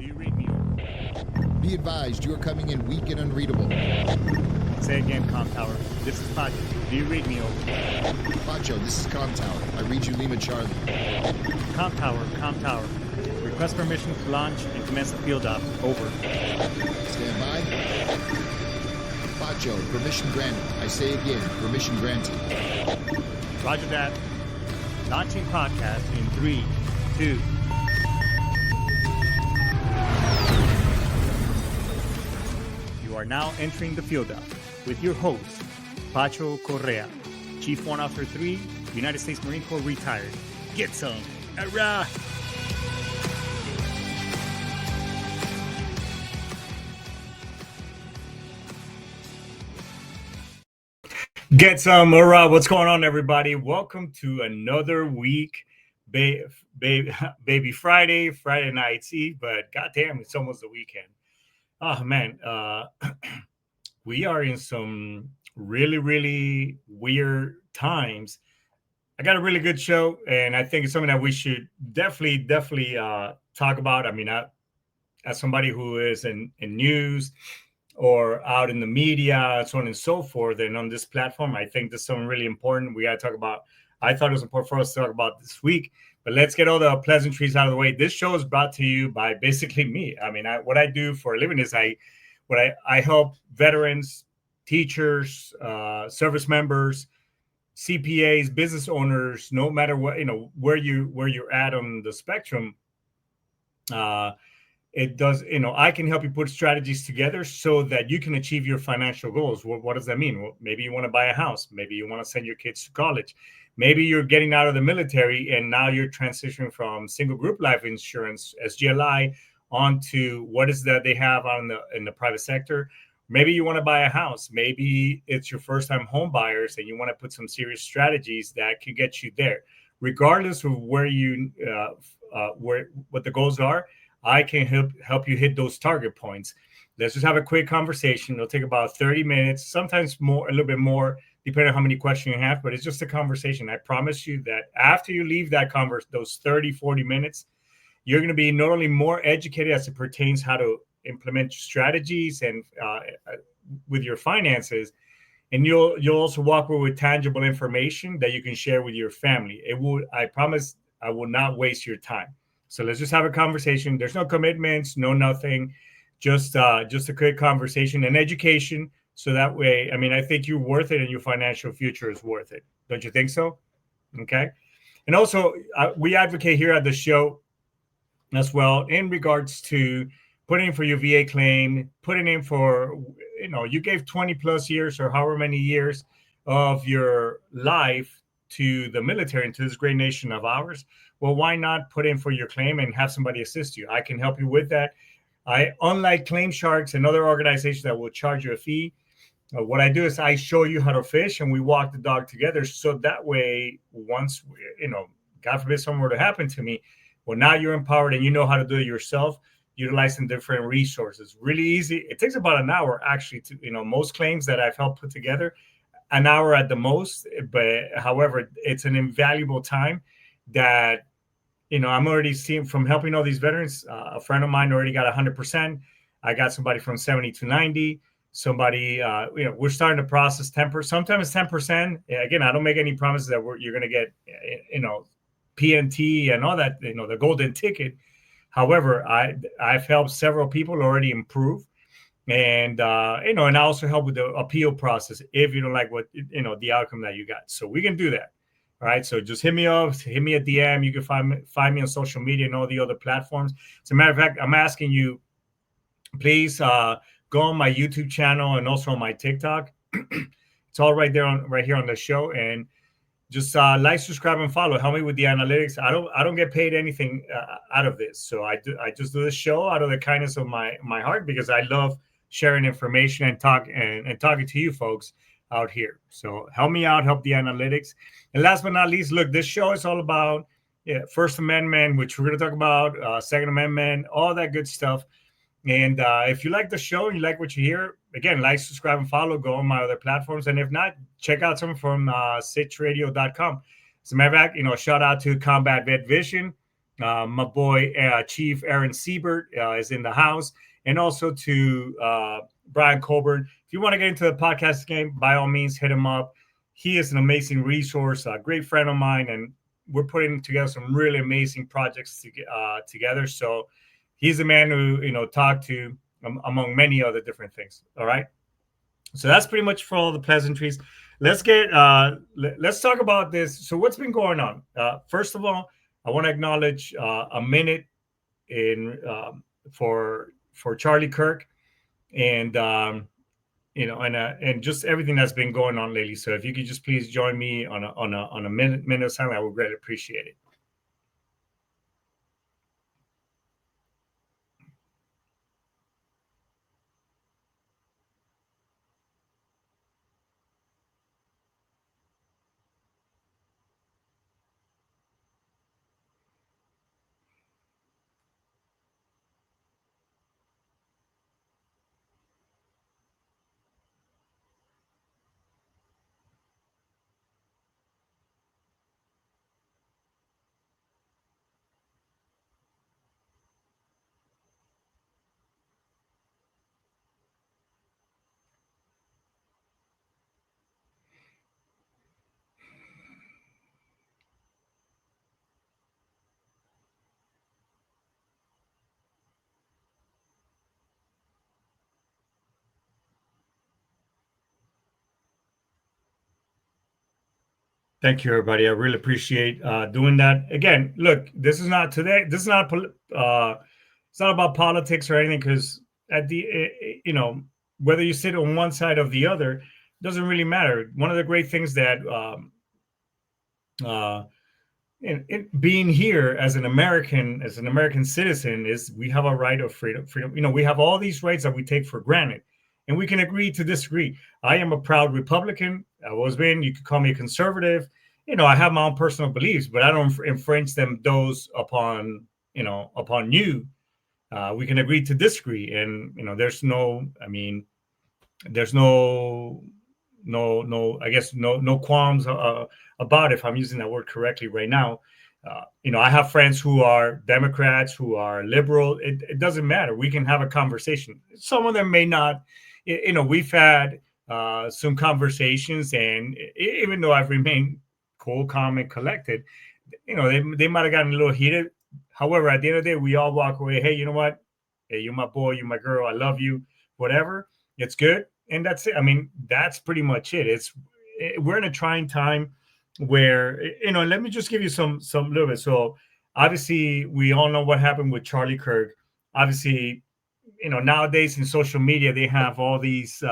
Do you read me over? Be advised, you are coming in weak and unreadable. Say again, Com Tower. This is Pacho. Do you read me over? Pacho, this is Com Tower. I read you Lima Charlie. Com Tower, Com Tower. Request permission to launch and commence the field op. Over. Stand by. Pacho, permission granted. I say again, permission granted. Roger that. Launching podcast in 3, 2. You are now entering the field op with your host, Pacho Correa, Chief Warrant Officer 3, United States Marine Corps retired. Get some. Hurrah! Get some, hurrah. What's going on, everybody? Welcome to another week, baby Friday night's eve, but goddamn, it's almost the weekend. Oh, man, we are in some really, really weird times. I got a really good show, and I think it's something that we should definitely talk about. I mean, as somebody who is in news or out in the media, so on and so forth, and on this platform, I think this is something really important we got to talk about. I thought it was important for us to talk about this week, but let's get all the pleasantries out of the way. This show is brought to you by basically me. I mean, what I do for a living is I help veterans, teachers, service members, CPAs, business owners, no matter what, where you're at on the spectrum. It does, I can help you put strategies together so that you can achieve your financial goals. What does that mean? Well, maybe you want to buy a house. Maybe you want to send your kids to college. Maybe you're getting out of the military and now you're transitioning from single group life insurance, SGLI, onto what is that they have in the private sector. Maybe you want to buy a house. Maybe it's your first time home buyers and you want to put some serious strategies that could get you there. Regardless of where what the goals are, I can help you hit those target points. Let's just have a quick conversation. It'll take about 30 minutes, sometimes more, a little bit more, depending on how many questions you have, but it's just a conversation. I promise you that after you leave that those 30, 40 minutes, you're going to be not only more educated as it pertains how to implement strategies and with your finances, and you'll also walk away with tangible information that you can share with your family. I promise I will not waste your time. So let's just have a conversation. There's no commitments, no nothing, just a quick conversation and education. So that way, I mean, I think you're worth it and your financial future is worth it. Don't you think so? Okay. And also, we advocate here at the show as well in regards to putting in for your VA claim, putting in for, you gave 20 plus years or however many years of your life to the military and to this great nation of ours. Well, why not put in for your claim and have somebody assist you? I can help you with that. Unlike Claim Sharks and other organizations that will charge you a fee, what I do is I show you how to fish and we walk the dog together. So that way, once, God forbid something were to happen to me, well, now you're empowered and you know how to do it yourself, utilizing different resources. Really easy. It takes about an hour, actually, to, most claims that I've helped put together, an hour at the most. But however, it's an invaluable time that, I'm already seeing from helping all these veterans. A friend of mine already got 100%. I got somebody from 70 to 90. Somebody, we're starting to process 10%. Sometimes 10%. Again, I don't make any promises that you're going to get, PNT and all that, the golden ticket. However, I've helped several people already improve. And, and I also help with the appeal process if you don't like what, the outcome that you got. So we can do that. All right. So just hit me up, hit me a DM. You can find me on social media and all the other platforms. As a matter of fact, I'm asking you, please go on my YouTube channel and also on my TikTok. It's all right there right here on the show. And just like, subscribe, and follow. Help me with the analytics. I don't get paid anything out of this. So I just do this show out of the kindness of my heart because I love sharing information and talking to you folks out here. So help me out, help the analytics. And last but not least, look, this show is all about First Amendment, which we're going to talk about, Second Amendment, all that good stuff. And if you like the show and you like what you hear, again, like, subscribe, and follow. Go on my other platforms. And if not, check out something from sitchradio.com. As a matter of fact, shout out to Combat Vet Vision. My boy Chief Aaron Siebert is in the house, and also to Brian Colburn. If you want to get into the podcast game, by all means, hit him up. He is an amazing resource, a great friend of mine, and we're putting together some really amazing projects together. So he's the man who talk to among many other different things. All right. So that's pretty much for all the pleasantries. Let's let's talk about this. So what's been going on? First of all, I want to acknowledge a minute in for Charlie Kirk, and and just everything that's been going on lately. So if you could just please join me on a minute of silence, I would greatly appreciate it. Thank you, everybody. I really appreciate doing that. Again, look, this is not today. This is not. It's not about politics or anything. Because at the, whether you sit on one side or the other, doesn't really matter. One of the great things that being here as an American citizen, is we have a right of freedom. We have all these rights that we take for granted, and we can agree to disagree. I am a proud Republican. I was been. You could call me a conservative. I have my own personal beliefs, but I don't infringe those upon you. We can agree to disagree, and there's no. I mean, there's no I guess no qualms about if I'm using that word correctly right now. I have friends who are Democrats, who are liberal. It doesn't matter. We can have a conversation. Some of them may not. We've had some conversations, and even though I've remained cool, calm, and collected, they might have gotten a little heated. However, at the end of the day, we all walk away. Hey, you know what? Hey, you're my boy, you're my girl. I love you. Whatever. It's good. And that's it. I mean, that's pretty much it. We're in a trying time where, let me just give you some little bit. So obviously we all know what happened with Charlie Kirk. Obviously, nowadays in social media, they have all these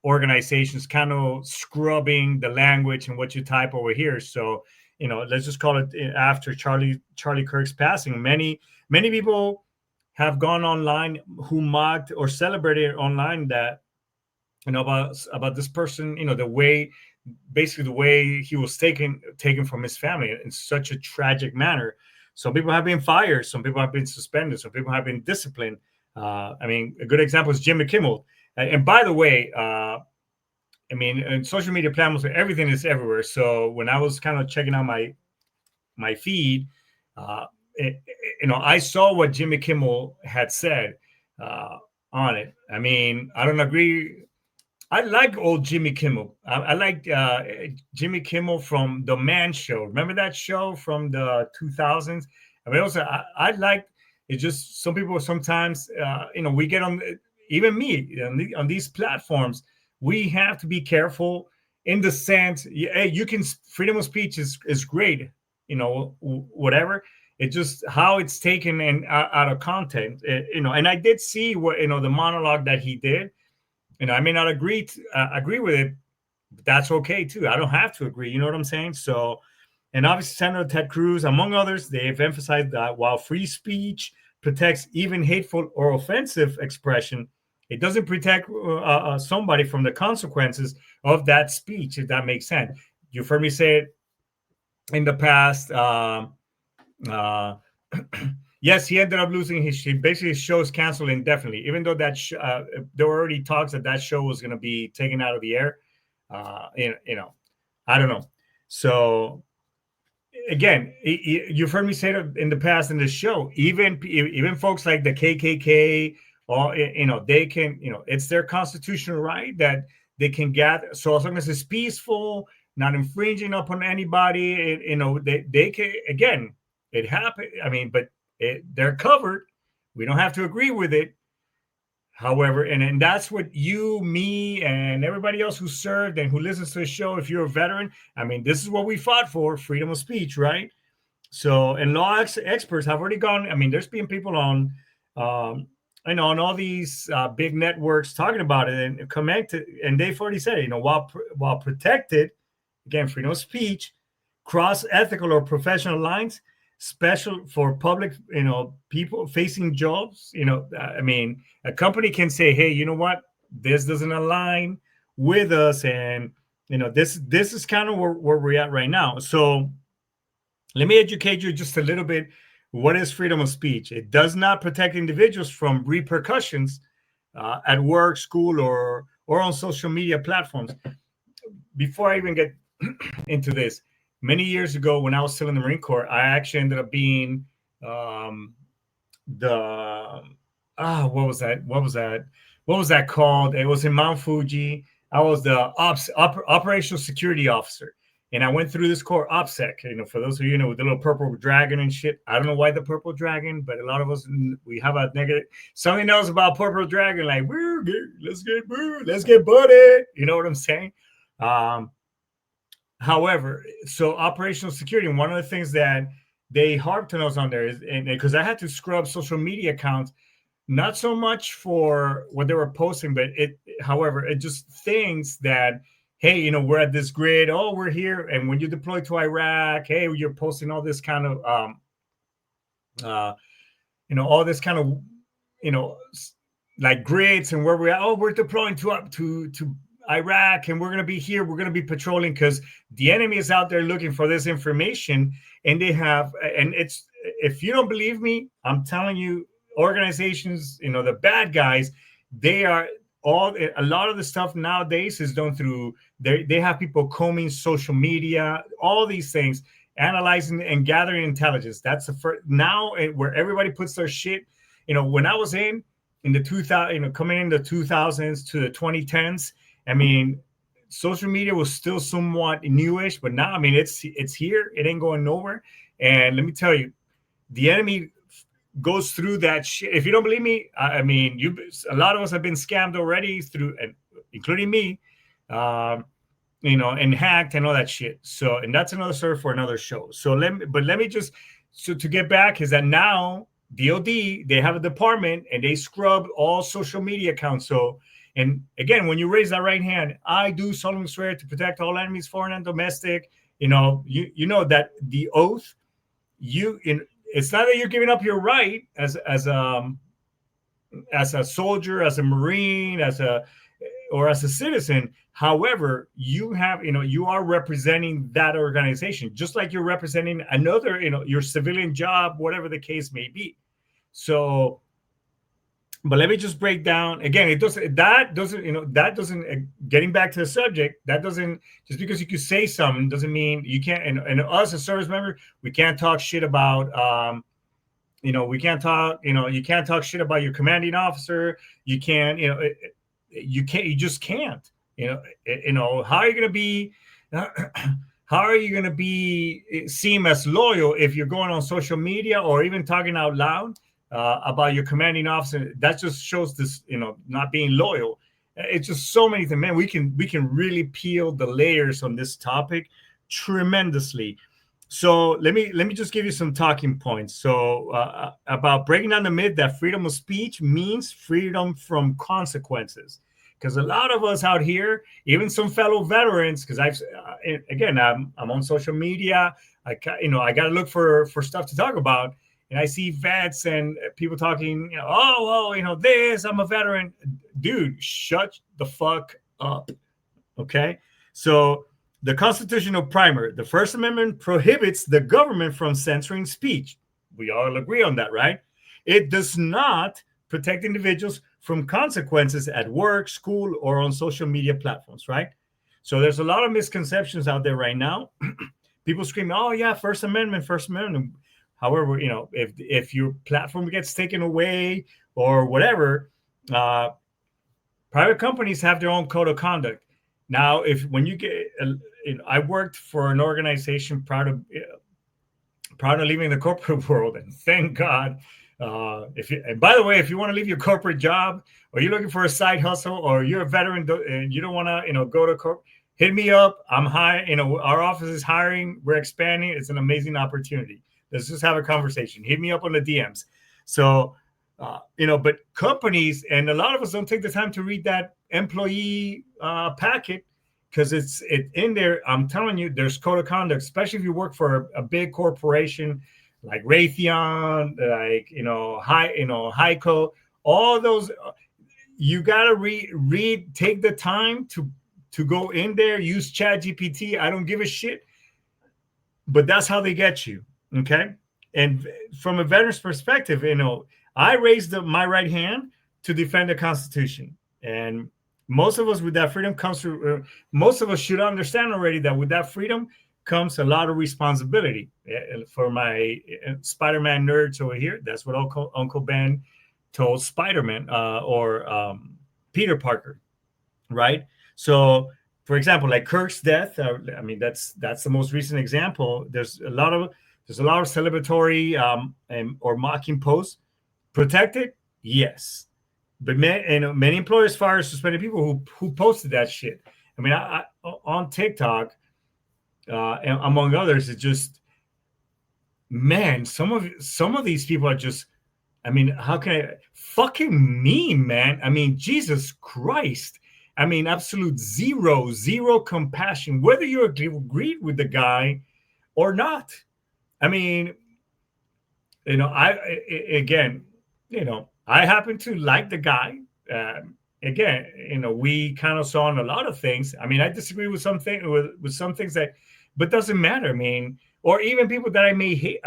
organizations kind of scrubbing the language and what you type over here. So, let's just call it after Charlie Kirk's passing. Many people have gone online who mocked or celebrated online that, about this person, the way he was taken from his family in such a tragic manner. Some people have been fired. Some people have been suspended. Some people have been disciplined. I mean, a good example is Jimmy Kimmel. And by the way, in social media platforms, everything is everywhere. So when I was kind of checking out my feed, I saw what Jimmy Kimmel had said on it. I mean, I don't agree. I like old Jimmy Kimmel. I like Jimmy Kimmel from The Man Show. Remember that show from the 2000s? I mean, also, I like it. Just some people sometimes, we get on, even me, on these platforms, we have to be careful in the sense, hey, freedom of speech is great, whatever. It's just how it's taken and out of content, and I did see what, the monologue that he did. I may not agree with it, but that's okay too. I don't have to agree. You know what I'm saying? So, and obviously Senator Ted Cruz, among others, they've emphasized that while free speech protects even hateful or offensive expression, it doesn't protect somebody from the consequences of that speech, if that makes sense. You've heard me say it in the past. Yes, he ended up losing basically his show is canceled indefinitely, even though that there were already talks that show was going to be taken out of the air. I don't know. So again, you've heard me say it in the past in the show. Even folks like the KKK, or they can, it's their constitutional right that they can gather. So as long as it's peaceful, not infringing upon anybody, they can. Again, it happened. I mean, but they're covered. We don't have to agree with it. However, and that's what you, me, and everybody else who served and who listens to the show, if you're a veteran, I mean, this is what we fought for, freedom of speech, right? So, and law experts have already gone. I mean, there's been people on, on all these big networks talking about it and commented, and they've already said it, while protected, again, freedom of speech, cross ethical or professional lines, special for public, people facing jobs, I mean, a company can say, hey, you know what, this doesn't align with us, and this is kind of where we're at right now. So let me educate you just a little bit. What is freedom of speech? It does not protect individuals from repercussions at work, school, or on social media platforms. Before I even get into this, many years ago, when I was still in the Marine Corps, I actually ended up being what was that called? It was in Mount Fuji. I was the operational security officer, and I went through this Corps OPSEC. For those of you with the little purple dragon and shit. I don't know why the purple dragon, but a lot of us, we have a negative. Somebody knows about purple dragon, like let's get butted. You know what I'm saying? However, so operational security, one of the things that they harped on us on there is, and because I had to scrub social media accounts, not so much for what they were posting, but it just things that, hey, we're at this grid, oh, we're here, and when you deploy to Iraq, hey, you're posting all this kind of, all this kind of, like grids and where we're at. Oh, we're deploying to Iraq, and we're going to be here. We're going to be patrolling because the enemy is out there looking for this information, and they have. And it's, if you don't believe me, I'm telling you, organizations, the bad guys, they are a lot of the stuff nowadays is done through. They have people combing social media, all these things, analyzing and gathering intelligence. That's the first now where everybody puts their shit. When I was in the 2000, coming in the 2000s to the 2010s. I mean, social media was still somewhat newish, but now, I mean, it's here. It ain't going nowhere. And let me tell you, the enemy goes through that shit. If you don't believe me, I mean, a lot of us have been scammed already through, and including me, and hacked and all that shit. So, and that's another story for another show. So let me just, so to get back is that now DOD, they have a department and they scrub all social media accounts. So, and again, when you raise that right hand, I do solemnly swear to protect all enemies, foreign and domestic. You know that the oath, it's not that you're giving up your right as a soldier, as a Marine, or as a citizen. However, you are representing that organization, just like you're representing another, your civilian job, whatever the case may be. So, but let me just break down again. That doesn't, getting back to the subject, that doesn't, just because you can say something doesn't mean you can't, and us as service members, we can't talk shit about, you can't talk shit about your commanding officer. You can't, you just can't, how are you going to be, seem as loyal if you're going on social media or even talking out loud about your commanding officer? That just shows this, not being loyal. It's just so many things, man. We can really peel the layers on this topic tremendously. So let me just give you some talking points. So about breaking down the myth that freedom of speech means freedom from consequences. Because a lot of us out here, even some fellow veterans, because I'm on social media. I got to look for stuff to talk about. And I see vets and people talking, this, I'm a veteran. Dude, shut the fuck up. Okay? So the constitutional primer, the First Amendment prohibits the government from censoring speech. We all agree on that, right? It does not protect individuals from consequences at work, school, or on social media platforms, right? So there's a lot of misconceptions out there right now. people scream, "Oh yeah, First Amendment, First Amendment." However, if your platform gets taken away or whatever, private companies have their own code of conduct. Now, when you get, I worked for an organization proud of leaving the corporate world, and thank God. And by the way, if you want to leave your corporate job, or you're looking for a side hustle, or you're a veteran and you don't want to, go to corp, hit me up. I'm high. Our office is hiring. We're expanding. It's an amazing opportunity. Let's just have a conversation. Hit me up on the DMs. So, but companies, and a lot of us don't take the time to read that employee packet, because it's in there. I'm telling you, there's code of conduct, especially if you work for a big corporation like Raytheon, like Heiko, all those. You gotta read. Take the time to go in there. Use ChatGPT. I don't give a shit, but that's how they get you. Okay, and from a veteran's perspective, I raised my right hand to defend the Constitution, and most of us with that freedom comes through. Most of us should understand already that with that freedom comes a lot of responsibility. For my Spider-Man nerds over here, that's what Uncle Ben told Spider-Man or Peter Parker, right? So, for example, like Kirk's death. That's the most recent example. There's a lot of celebratory or mocking posts. Protected, yes. But many employers fire suspended people who posted that shit. I on TikTok, and among others, it's just, man, some of these people are just, how can I fucking mean, man? Jesus Christ. Absolute zero compassion, whether you agreed with the guy or not. I happen to like the guy. We kind of saw on a lot of things. I disagree with some things but doesn't matter. Or even people that I may hate.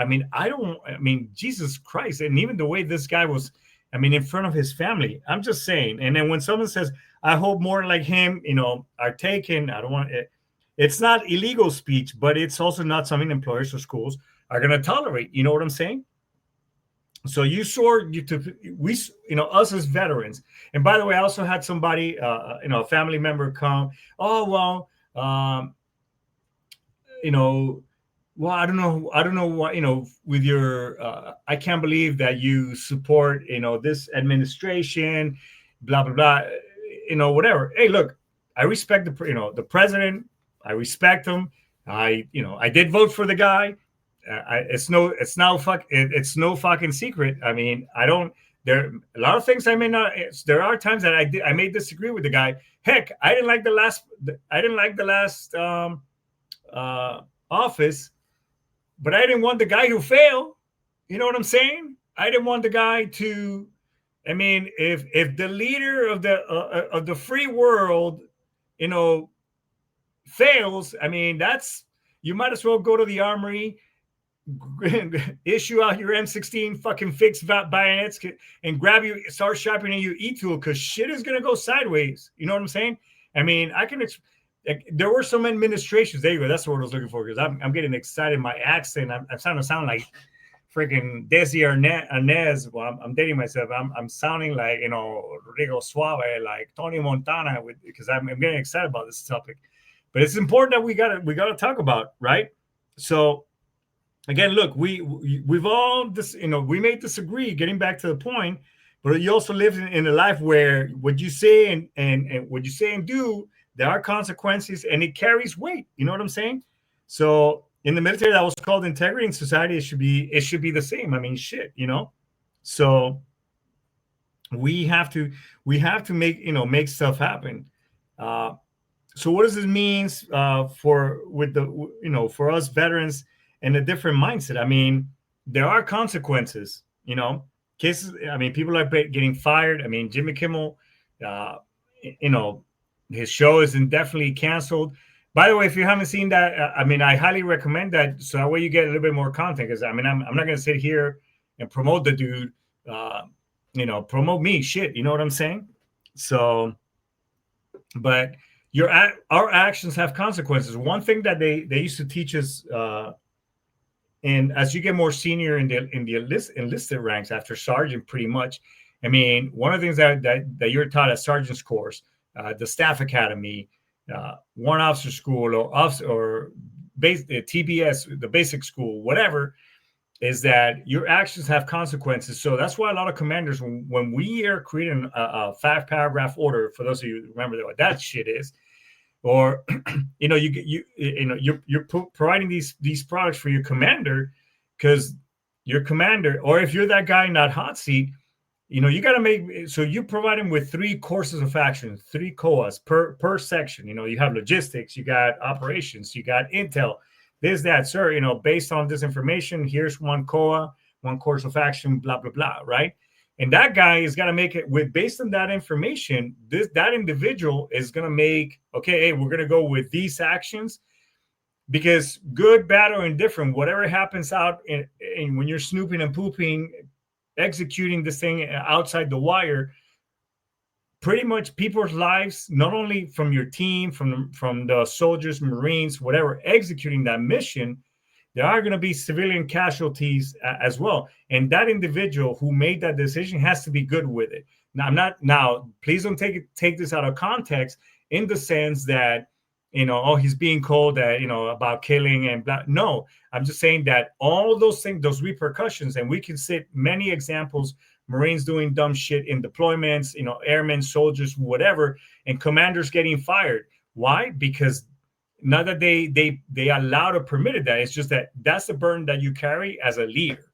Jesus Christ. And even the way this guy was, in front of his family, I'm just saying. And then when someone says, I hope more like him, are taken, I don't want it. It's not illegal speech, but it's also not something employers or schools are going to tolerate. You know what I'm saying? So us as veterans. And by the way, I also had somebody, a family member come. Oh, well, well, I don't know what, with your, I can't believe that you support, this administration, blah, blah, blah, whatever. Hey, look, I respect the president. I respect him. I did vote for the guy. It's no fucking secret. There are a lot of things I may not. There are times that I may disagree with the guy. Heck, I didn't like the last office, but I didn't want the guy to fail. You know what I'm saying? I didn't want the guy to. If the leader of the free world, fails, that's, you might as well go to the armory, issue out your M16 fucking fixed bayonets and start sharpening your E-tool, because shit is gonna go sideways. You know what I'm saying? There were some administrations. There you go. That's the word I was looking for, because I'm getting excited. My accent, I'm starting to sound like freaking Desi Arnaz. Well, I'm dating myself. I'm sounding like Rodrigo Suave, like Tony Montana, because I'm getting excited about this topic. But it's important that we gotta talk about, right? So again, look, we've all we may disagree, getting back to the point, but you also live in a life where what you say and what you say and do, there are consequences, and it carries weight. You know what I'm saying? So in the military, that was called integrity. In society, it should be the same. Shit, So we have to make stuff happen. So what does this mean for us veterans and a different mindset? There are consequences. Cases. People are getting fired. Jimmy Kimmel, his show is indefinitely canceled. By the way, if you haven't seen that, I highly recommend that, so that way you get a little bit more content. Because I'm not going to sit here and promote the dude. Promote me, shit. You know what I'm saying? So, but our actions have consequences. One thing that they used to teach us, and as you get more senior in the enlisted ranks after sergeant, pretty much. I mean, one of the things that you're taught at sergeant's course, the staff academy, warrant officer school, or TBS, the basic school, whatever, is that your actions have consequences. So that's why a lot of commanders, when we are creating a 5-paragraph order, for those of you who remember what that shit is, or you're providing these products for your commander, because your commander, or if you're that guy in that hot seat, you got to make, so you provide them with 3 courses of action, 3 COAs per section. You have logistics, you got operations, you got intel, this, that, sir, based on this information, here's 1 COA, 1 course of action, blah, blah, blah, right? And that guy is going to make it based on that information. That individual is going to make, okay, hey, we're going to go with these actions, because good, bad, or indifferent, whatever happens out in when you're snooping and pooping, executing this thing outside the wire, pretty much people's lives, not only from your team, from the soldiers, Marines, whatever, executing that mission, there are going to be civilian casualties as well. And that individual who made that decision has to be good with it. Now, please don't take this out of context in the sense that, he's being called that, about killing and blah. No, I'm just saying that all those things, those repercussions, and we can cite many examples, Marines doing dumb shit in deployments, airmen, soldiers, whatever, and commanders getting fired. Why? Because not that they allowed or permitted that. It's just that that's the burden that you carry as a leader.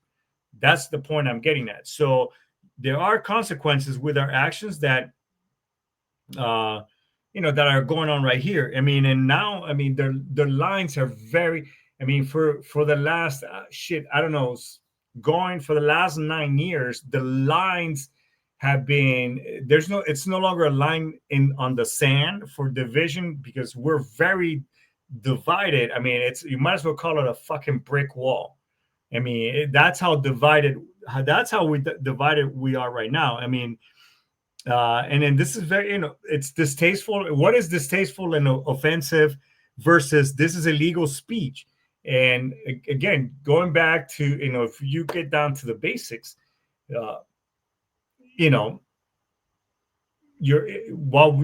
That's the point I'm getting at. So there are consequences with our actions that, that are going on right here. I mean, and now, I mean, the lines are very, I mean, for the last I don't know, going for the last 9 years, the lines have been, it's no longer a line on the sand for division, because we're very divided. I mean, you might as well call it a fucking brick wall. I mean, that's how divided we are right now. I mean, and then this is very, it's distasteful. What is distasteful and offensive versus this is illegal speech? And again, going back to, if you get down to the basics, while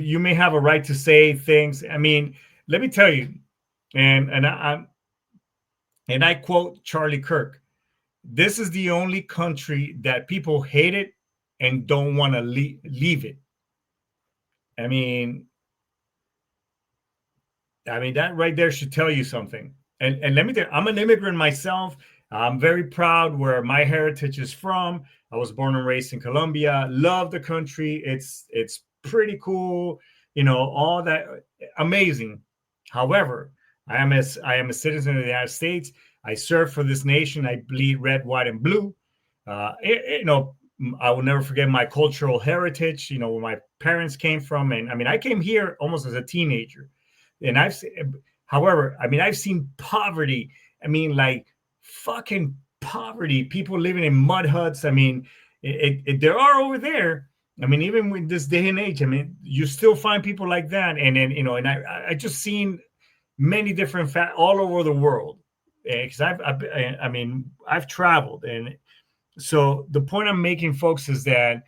you may have a right to say things, I mean, let me tell you, and I quote Charlie Kirk, this is the only country that people hate it and don't want to leave it. I mean, that right there should tell you something. And let me tell you, I'm an immigrant myself. I'm very proud where my heritage is from. I was born and raised in Colombia. Love the country. It's pretty cool. All that, amazing. However, I am a citizen of the United States. I serve for this nation. I bleed red, white, and blue. I will never forget my cultural heritage, where my parents came from. And I mean, I came here almost as a teenager. And I've seen poverty. I mean, like fucking poverty. People living in mud huts. I mean, there are over there. I mean, even with this day and age, I mean, you still find people like that. And then, and I just seen many different all over the world. Because I've traveled. And so the point I'm making, folks, is that,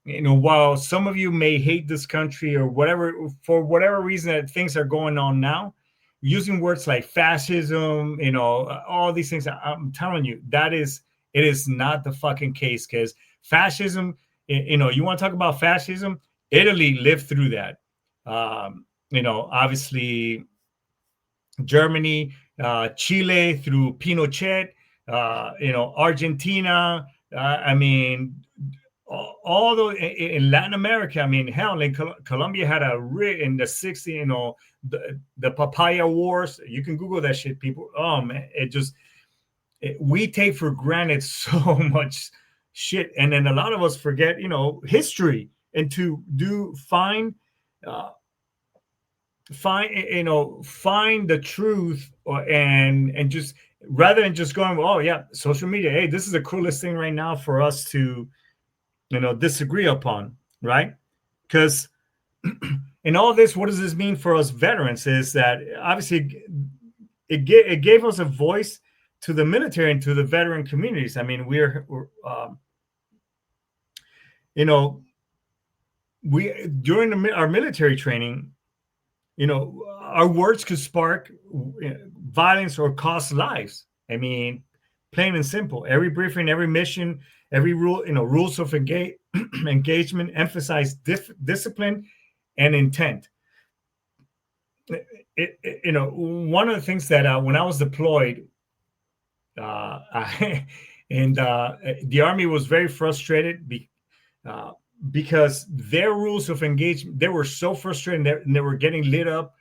while some of you may hate this country or whatever, for whatever reason that things are going on now, using words like fascism, all these things, I'm telling you, it is not the fucking case. Because fascism, you want to talk about fascism? Italy lived through that. Obviously Germany, Chile through Pinochet, Argentina. All those in Latin America. I mean, hell, in Colombia had in the 60s, the papaya wars. You can Google that shit, people. Oh man, we take for granted so much shit, and then a lot of us forget, history, and to find the truth, and just rather than just going, oh yeah, social media, hey, this is the coolest thing right now for us to disagree upon, right? Because And all this, what does this mean for us veterans? Is that obviously it gave us a voice to the military and to the veteran communities. I mean, we're you know, we during our military training, you know, our words could spark violence or cost lives. I mean, plain and simple. Every briefing, every mission, every rule, rules of engagement emphasize discipline and intent. One of the things that when I was deployed, and the Army was very frustrated because their rules of engagement, they were so frustrating, and they were getting lit up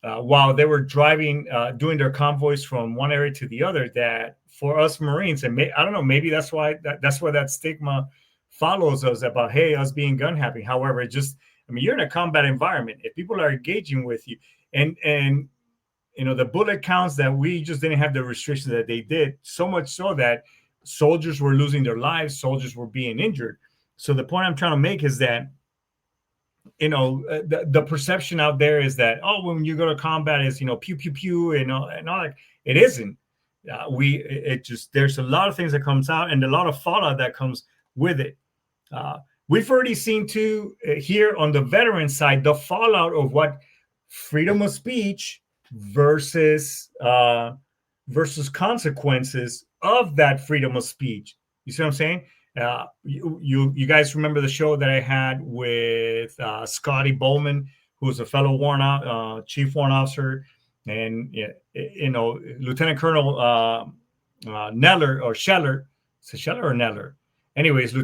while they were driving, doing their convoys from one area to the other, that for us Marines, and I don't know, maybe that's why that stigma follows us about, hey, us being gun happy. However, you're in a combat environment. If people are engaging with you, and the bullet counts, that we just didn't have the restrictions that they did, so much so that soldiers were losing their lives, soldiers were being injured. So the point I'm trying to make is that, the perception out there is that, oh, when you go to combat is, pew, pew, pew, and all that. It isn't. There's a lot of things that comes out, and a lot of fallout that comes with it. We've already seen too here on the veteran side, the fallout of what freedom of speech versus consequences of that freedom of speech. You see what I'm saying? You guys remember the show that I had with Scotty Bowman, who's a fellow chief warrant officer, and Lieutenant Colonel Neller or Scheller. Is it Scheller or Neller? Anyways, the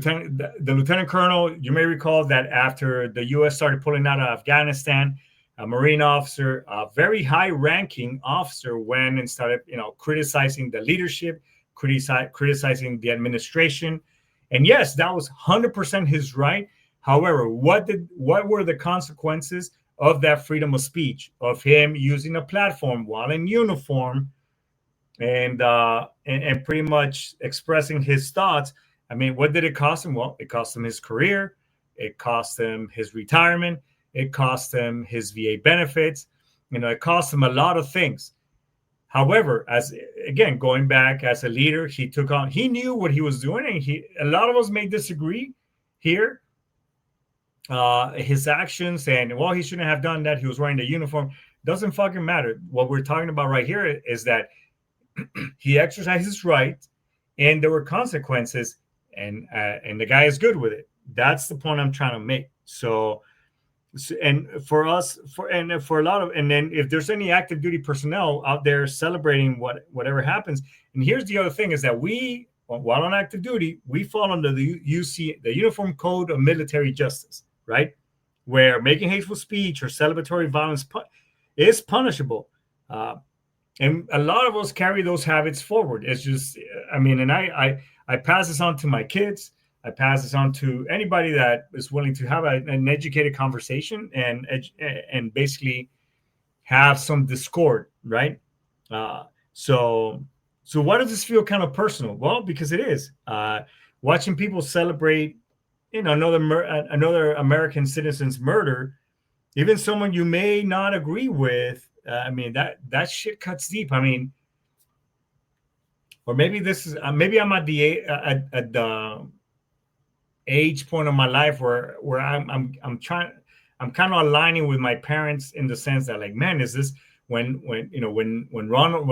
Lieutenant Colonel, you may recall that after the U.S. started pulling out of Afghanistan, a Marine officer, a very high-ranking officer, went and started, criticizing the leadership, criticizing the administration. And yes, that was 100% his right. However, what were the consequences of that freedom of speech, of him using a platform while in uniform and pretty much expressing his thoughts? I mean, what did it cost him? Well, it cost him his career. It cost him his retirement. It cost him his VA benefits. It cost him a lot of things. However, going back as a leader, he knew what he was doing, and a lot of us may disagree here. His actions, and, well, he shouldn't have done that. He was wearing the uniform. Doesn't fucking matter. What we're talking about right here is that he exercised his right, and there were consequences, and the guy is good with it. That's the point I'm trying to make. So and for us, for a lot of, and then if there's any active duty personnel out there celebrating whatever happens, and here's the other thing is that we, while on active duty, we fall under the Uniform Code of Military Justice, right? Where making hateful speech or celebratory violence is punishable. And a lot of us carry those habits forward. It's just, and I pass this on to my kids. I pass this on to anybody that is willing to have an educated conversation and basically have some discord, right? So why does this feel kind of personal? Well, because it is. Watching people celebrate, another American citizen's murder, even someone you may not agree with. That shit cuts deep. Or maybe this is maybe I'm at the age point of my life where I'm kind of aligning with my parents in the sense that, like, man, is this when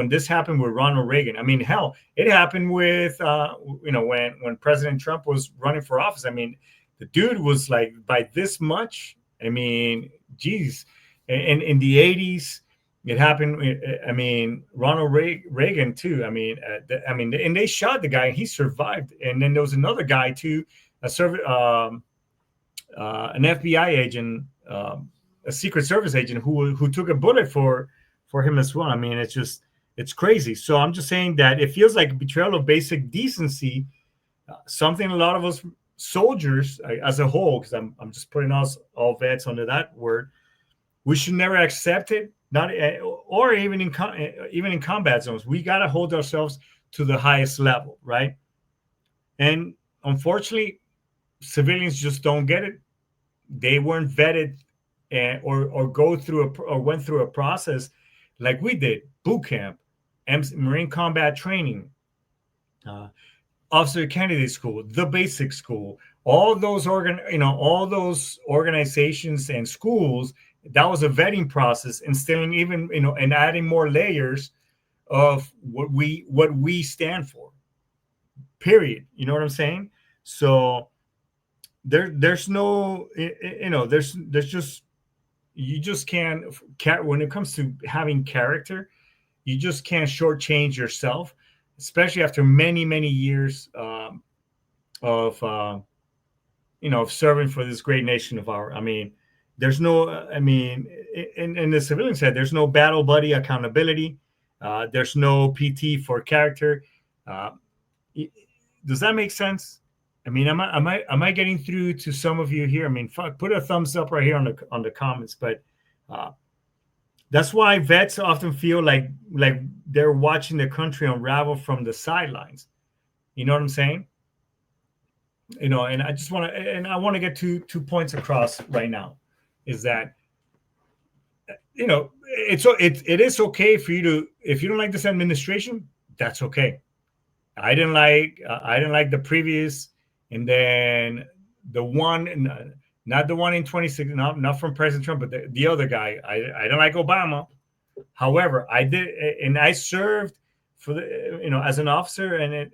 this happened with Ronald Reagan? Hell, it happened with when President Trump was running for office. The dude was like by this much. Geez, in the 80s. It happened. Ronald Reagan too. And they shot the guy, and he survived. And then there was another guy too, an FBI agent, a Secret Service agent who took a bullet for him as well. It's crazy. So I'm just saying that it feels like a betrayal of basic decency, something a lot of us soldiers as a whole, because I'm just putting us all vets under that word. We should never accept it. Not or even in combat zones, we got to hold ourselves to the highest level, right? And unfortunately, civilians just don't get it. They weren't vetted and or go through or went through a process like we did, boot camp, Marine combat training, officer candidate school, the basic school, all those all those organizations and schools, that was a vetting process, instilling even, and adding more layers of what we stand for. Period. You know what I'm saying? So there's no, there's just, you just can't, when it comes to having character, you just can't shortchange yourself, especially after many, many years of of serving for this great nation of ours. I mean, there's no, in the civilian side, there's no battle buddy accountability. There's no PT for character. Does that make sense? I mean, am I getting through to some of you here? I mean, put a thumbs up right here on the comments. But that's why vets often feel like they're watching the country unravel from the sidelines. You know what I'm saying? And I just want to, and I want to get two points across right now, is that it is okay for you to, if you don't like this administration, that's okay. I didn't like the previous, and then the one, not the one in 26, not from President Trump, but the other guy. I didn't like Obama. However, I did, and I served for the, as an officer and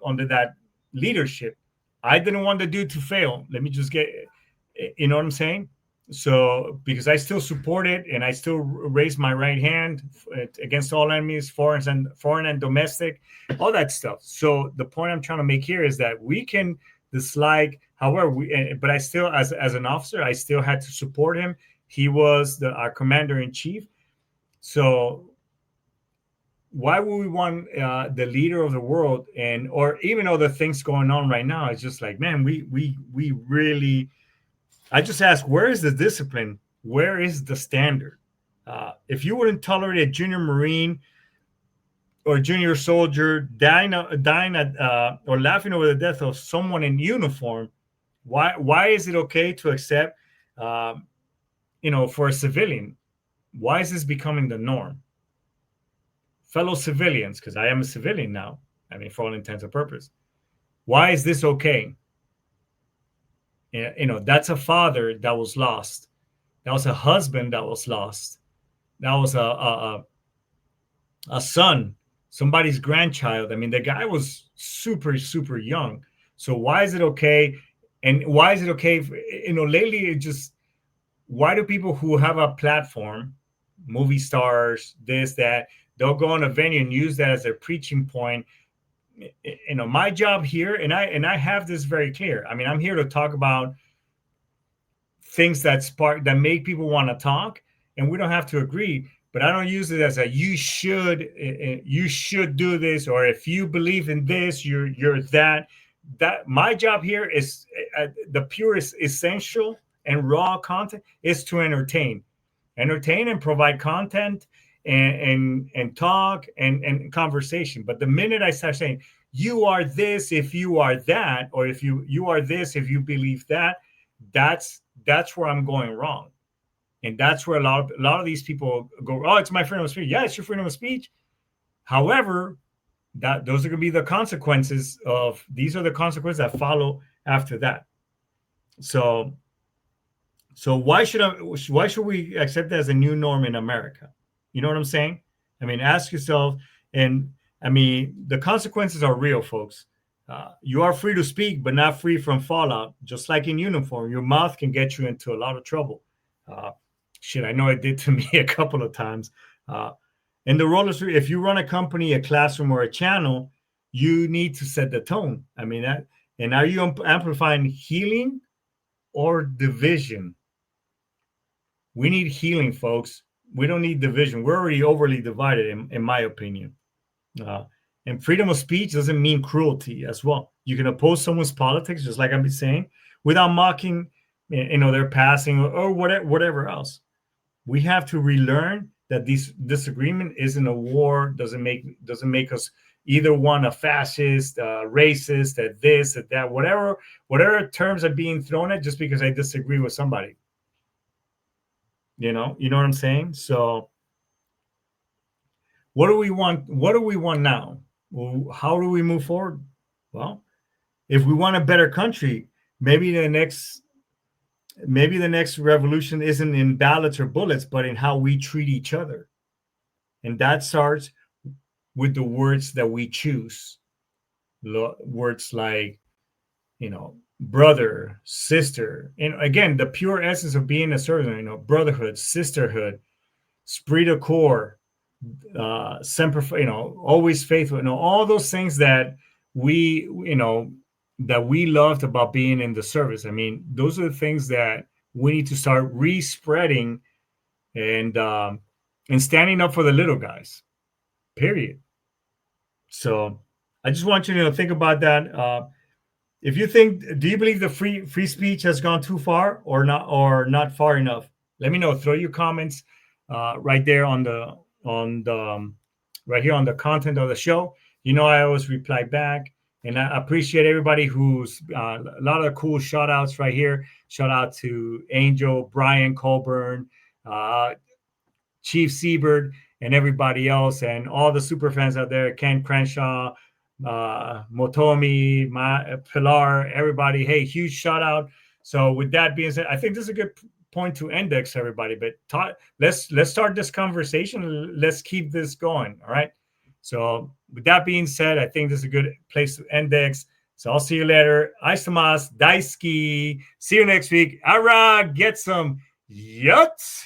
under that leadership. I didn't want the dude to fail. Let me just get, you know what I'm saying? So, because I still support it, and I still raise my right hand against all enemies, foreign and domestic, all that stuff. So the point I'm trying to make here is that we can dislike, however, but I still, as an officer, I still had to support him. He was our commander in chief. So why would we want the leader of the world, or even other things going on right now? It's just like, man, we really. I just ask, where is the discipline? Where is the standard? If you wouldn't tolerate a junior Marine or junior soldier dying at, or laughing over the death of someone in uniform, why is it okay to accept, for a civilian? Why is this becoming the norm? Fellow civilians, because I am a civilian now, I mean, for all intents and purposes, why is this okay? That's a father that was lost. That was a husband that was lost. That was a son, somebody's grandchild. I mean, the guy was super, super young. So why is it okay? And why is it okay? Lately, it just, why do people who have a platform, movie stars, this, that, they'll go on a venue and use that as their preaching point? My job here, and I have this very clear. I mean, I'm here to talk about things that make people want to talk, and we don't have to agree. But I don't use it as a you should do this, or if you believe in this, you're that. That my job here is the purest, essential, and raw content is to entertain and provide content. And talk and conversation. But the minute I start saying you are this if you are that, or if you are this if you believe that, that's where I'm going wrong. And that's where a lot of these people go, oh, it's my freedom of speech. Yeah, it's your freedom of speech. However, those are going to be the consequences of, these are the consequences that follow after that. So why should we accept that as a new norm in America? You know what I'm saying? I mean, ask yourself, and I mean, the consequences are real, folks. You are free to speak, but not free from fallout. Just like in uniform, your mouth can get you into a lot of trouble. I know it did to me a couple of times. And the role is, if you run a company, a classroom, or a channel, you need to set the tone. I mean, and are you amplifying healing or division? We need healing, folks. We don't need division. We're already overly divided, in my opinion. And freedom of speech doesn't mean cruelty as well. You can oppose someone's politics, just like I've been saying, without mocking, their passing or whatever else. We have to relearn that this disagreement isn't a war. Doesn't make us either one a fascist, racist, that this, that, whatever terms are being thrown at just because I disagree with somebody. You know what I'm saying? So what do we want? What do we want now? Well, how do we move forward? Well, if we want a better country, maybe the next revolution isn't in ballots or bullets, but in how we treat each other. And that starts with the words that we choose. Words like, brother, sister. And again, the pure essence of being a servant, brotherhood, sisterhood, esprit de corps, semper, always faithful, all those things that we loved about being in the service. I mean, those are the things that we need to start re-spreading and standing up for the little guys, period. So I just want you to think about that. If you do you believe the free speech has gone too far or not far enough? Let me know. Throw your comments right there on the right here on the content of the show. I always reply back, and I appreciate everybody who's a lot of cool shout outs right here. Shout out to Angel, Brian Colburn, Chief Seabird, and everybody else, and all the super fans out there, Ken Crenshaw, Motomi, Pilar, everybody. Hey, huge shout out. So with that being said, I think this is a good point to index everybody, but let's start this conversation. Let's keep this going. All right. So with that being said, I think this is a good place to index. So I'll see you later. Aistamas, Daisuki. See you next week. Ara, get some yuts.